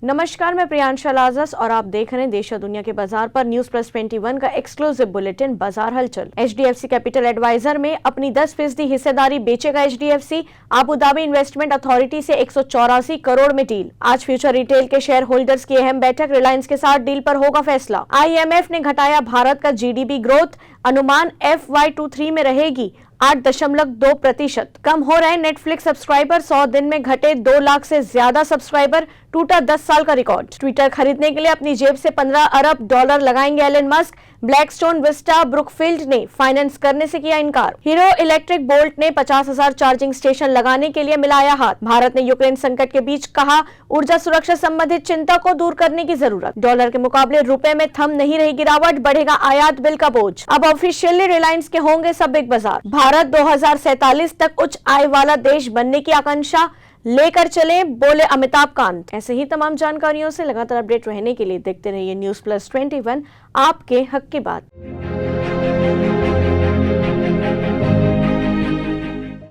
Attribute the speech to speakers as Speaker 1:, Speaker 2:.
Speaker 1: नमस्कार, मैं प्रियांशा लाजस और आप देख रहे हैं देश और दुनिया के बाजार पर न्यूज प्लस 21 का एक्सक्लूसिव बुलेटिन बाजार हलचल। HDFC कैपिटल एडवाइजर में अपनी 10% हिस्सेदारी बेचेगा HDFC। Abu Dhabi investment authority से 184 करोड़ में डील। आज फ्यूचर रिटेल के शेयर होल्डर्स की अहम बैठक, रिलायंस के साथ डील पर होगा फैसला। IMF ने घटाया भारत का GDP ग्रोथ अनुमान, FY23 में रहेगी 8.2%। कम हो रहे नेटफ्लिक्स सब्सक्राइबर, 100 दिन में घटे 2 लाख से ज्यादा सब्सक्राइबर, टूटा 10 साल का रिकॉर्ड। ट्विटर खरीदने के लिए अपनी जेब से $15 अरब लगाएंगे Elon Musk. Blackstone, Vista, Brookfield ने फाइनेंस करने से किया इनकार। हीरो इलेक्ट्रिक बोल्ट ने 50,000 चार्जिंग स्टेशन लगाने के लिए मिलाया हाथ। भारत ने यूक्रेन संकट के बीच कहा, ऊर्जा सुरक्षा संबंधित चिंता को दूर करने की जरूरत। डॉलर के मुकाबले रुपए में थम नहीं रही गिरावट, बढ़ेगा आयात बिल का बोझ। अब ऑफिशियली रिलायंस के होंगे सब बिग बाजार। भारत 2047 तक उच्च आय वाला देश बनने की आकांक्षा लेकर चले, बोले अमिताभ कांत। ऐसे ही तमाम जानकारियों से लगातार अपडेट रहने के लिए देखते रहिए न्यूज प्लस 21, आपके हक की बात।